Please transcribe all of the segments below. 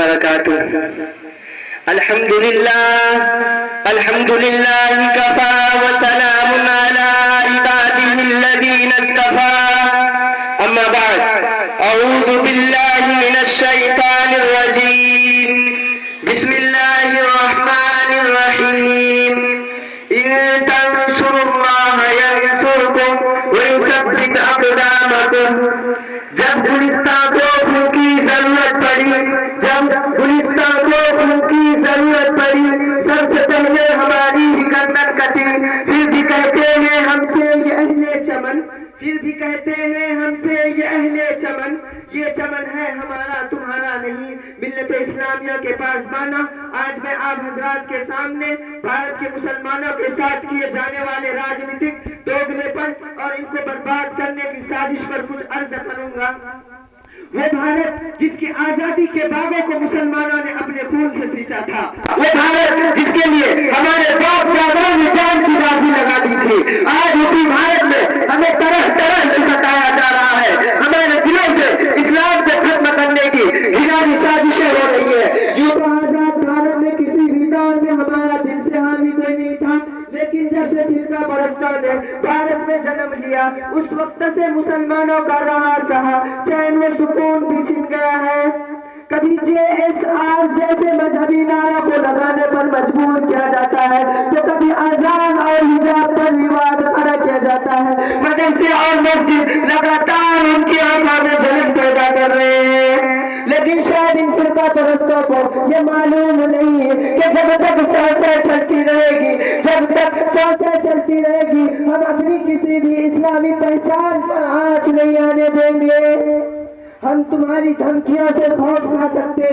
وبركاته. الحمد لله كفى وسلام على عباده الذين اصطفى. أما بعد، أعوذ بالله من الشيطان الرجيم. بسم الله الرحمن الرحيم. إن تنصروا الله ينصركم ويثبت أقدامكم. جب گلستان کو پھول کی ضرورت پڑی سب سے پہلے ہماری گردن کٹی. پھر بھی کہتے ہیں ہم سے یہ اہل چمن یہ چمن ہے ہمارا تمہارا نہیں. ملت اسلامیہ کے پاسبانہ، آج میں آپ حضرات کے سامنے بھارت کے مسلمانوں کے ساتھ کیے جانے والے راجنیتک دوگلے پن اور ان کو برباد کرنے کی سازش پر کچھ عرض کروں گا. وہ بھارت جس کی آزادی کے باغوں کو مسلمانوں نے اپنے خون سے سینچا تھا، وہ بھارت جس کے لیے ہمارے باپ داداؤں نے جان کی بازی لگا دی تھی، آج اسی بھارت میں ہمیں طرح طرح سے ستایا جا رہا ہے. ہمارے دلوں سے اسلام کو ختم کرنے کی گھناؤنی سازشیں ہو رہی ہے. یوں تو آزاد بھارت میں کسی بھی دور میں ہمارا دل سے حامی کوئی نہیں تھا، لیکن جب سے فرقہ پرستوں نے بھارت میں جنم لیا، اس وقت سے مسلمانوں کا رہا سہا چین و سکون بھی چھن گیا ہے. کبھی JSR جیسے مذہبی نعرہ کو لگانے پر مجبور کیا جاتا ہے، تو کبھی اذان اور حجاب پر وواد کھڑا کیا جاتا ہے. مدرسے اور مسجد لگاتار ان کی آنکھوں میں جلن پیدا کر رہے ہیں. لیکن شاید ان فرقہ پرستوں کو یہ معلوم نہیں کہ جب تک سانسیں چلتی رہے گی ہم اپنی کسی بھی اسلامی پہچان پر آنچ نہیں آنے دیں گے. ہم تمہاری دھمکیوں سے خوف کھا سکتے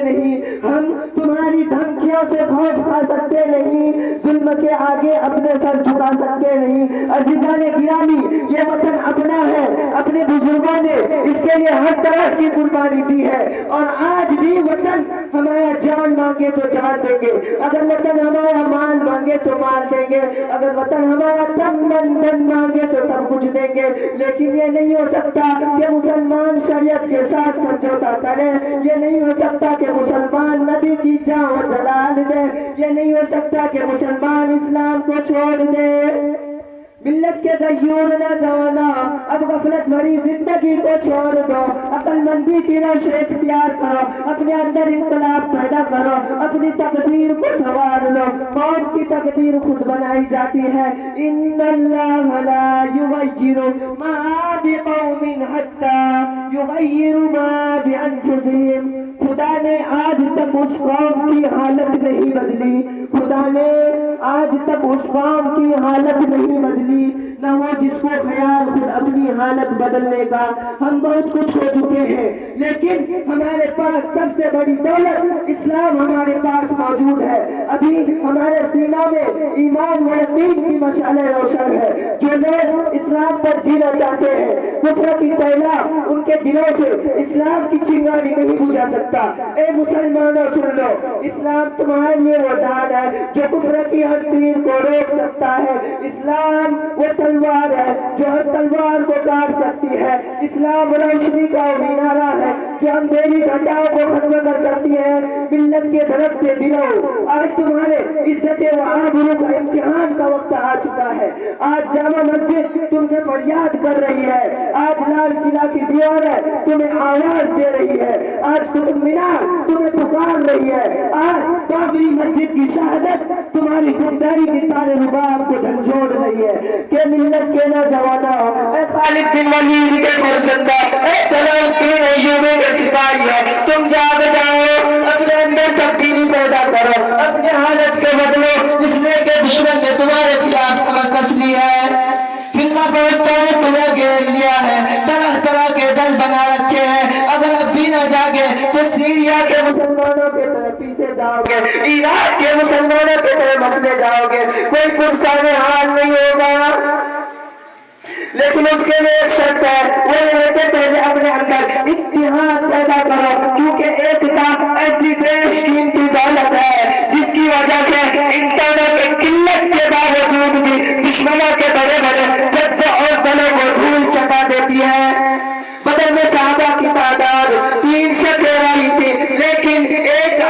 نہیں، ظلم کے آگے اپنے سر جھکا سکتے نہیں. عزیزان گرامی، یہ وطن اپنا ہے، اپنے بزرگوں نے اس کے لیے ہر طرح کی قربانی دی ہے، اور آج بھی وطن ہمارا جان مانگے تو جان دیں گے، اگر وطن ہمارا مال مانگے تو مال دیں گے، اگر وطن ہمارا تن من دن مانگے تو سب کچھ دیں گے. لیکن یہ نہیں ہو سکتا کہ مسلمان شریعت کے ساتھ سمجھوتا کرے، یہ نہیں ہو سکتا کہ مسلمان نبی کی جان و جلال دے، یہ نہیں ہو سکتا کہ مسلمان اسلام کو چھوڑ دے. ملت کے غیور نوجوانوں، اب غفلت بھری زندگی کو چھوڑ دو، عقل مندی کی روش اختیار کرو، اپنے اندر انقلاب پیدا کرو، اپنی تقدیر کو سنوار لو. موت کی تقدیر خود بنائی جاتی ہے. ان اللہ لا یغیر ما بقوم حتی یغیروا ما بانفسہم. خدا نے آج تک اس قوم کی حالت نہیں بدلی، نہ وہ جس کو خیال خود اپنی حالت بدلنے کا. ہم بہت کچھ ہو چکے ہیں، لیکن ہمارے پاس سب سے بڑی دولت اسلام ہمارے پاس موجود ہے. ابھی ہمارے سینہ میں ایمان و یقین کی مشعلیں روشن ہے. جو لوگ اسلام پر جینا چاہتے ہیں، کفر کی سیلاب ان کے دلوں سے اسلام کی چنگاری نہیں بجھا سکتا. اے مسلمانوں سن لو، اسلام تمہارے لیے وہ ڈال ہے جو کفر کی ہر تیر کو روک سکتا ہے. اسلام وہ تلوار ہے جو ہر تلوار کو کاٹ سکتی ہے. اسلام روشنی کا مینارہ ہے جو اندھیری گھٹاؤں کو ختم کر سکتی ہے. ملت کے دھڑکتے دلوں، آج تمہارے عزت و آبرو کا امتحان کا وقت آ چکا ہے. آج جامع مسجد تم سے فریاد کر رہی ہے، آج لال قلعہ کی دیواریں تمہیں آواز دے رہی ہے، آج قطب مینار تمہیں پکار رہی ہے، آج بابری مسجد کی شہادت تمہاری خودداری کی تارے رباب کو جھنجھوڑ رہی ہے. کہ ملت کے نوجوانوں، اے خالد بن ولید کے فرزندہ، اے سلام کے ایوبی کے سپاہیوں، تم جاگ جاؤ، اپنے اندر تبدیلی پیدا کرو، اپنے حالت کے بدلو، اس لیے کہ دشمن نے تمہارے خلاف کمر کس لی ہے. فرقہ پرستوں نے تمہیں گھیر لیا ہے، طرح طرح کے دل بنا رکھے ہیں. اگر اب بھی نہ جاگے تو سیریا کے مسلمانوں کے طرف پیچھے جاؤ گے، عراق کے مسلمانوں کے طرف مسلے جاؤ گے. کوئی پرسان حال نہیں ہوگا، لیکن اس کے لیے ایک شرط ہے، وہ یہ ہے کہ پہلے اپنے اندر اتحاد پیدا کرو، کیونکہ ایکتا ایسی بیش قیمتی دولت ہے جس کی وجہ سے انسانوں کے قلت کے باوجود بھی دشمنوں کے بڑے بڑے جد اور دلوں کو دھول چکا دیتی ہے. بدر میں صحابہ کی تعداد 313 ہی تھی، لیکن ایک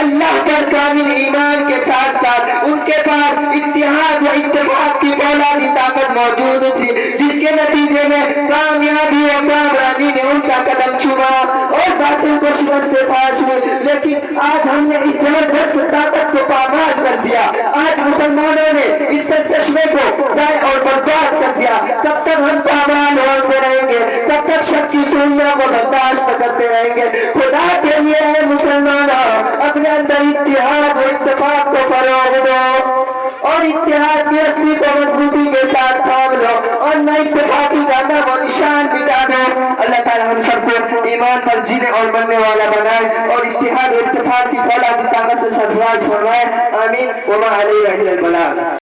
ساتھ ان کے پاس اتحاد و اتفاق کی فولادی طاقت موجود تھی، جس کے نتیجے میں کامیابی و کامرانی نے ان کا قدم چوما اور باطل کو شکست فاش ہوئی۔ لیکن آج ہم نے اس زبردست طاقت کو پامال کر دیا، آج مسلمانوں نے اس سرچشمے کو ضائع اور برباد کر دیا۔ کب تک ہم پامال ہوتے رہیں گے؟ کب تک شک کی سوئیاں کو برداشت کرتے رہیں گے؟ خدا کے لیے ہے مسلمانوں، اپنے اندر اتحاد و اتفاق کو فروغ دو اور اتحاد کی رسی کو مضبوطی کے ساتھ تھام لو اور نہ اتفاقی کا نام و نشان مٹا دو۔ اللہ تعالی ہم سب کو ایمان پر جینے اور مرنے والا بنائے اور اتحاد و اتفاق کی فولادی طاقت سے سرفراز فرمائے، آمین۔ وما علیہ الا البلاغ۔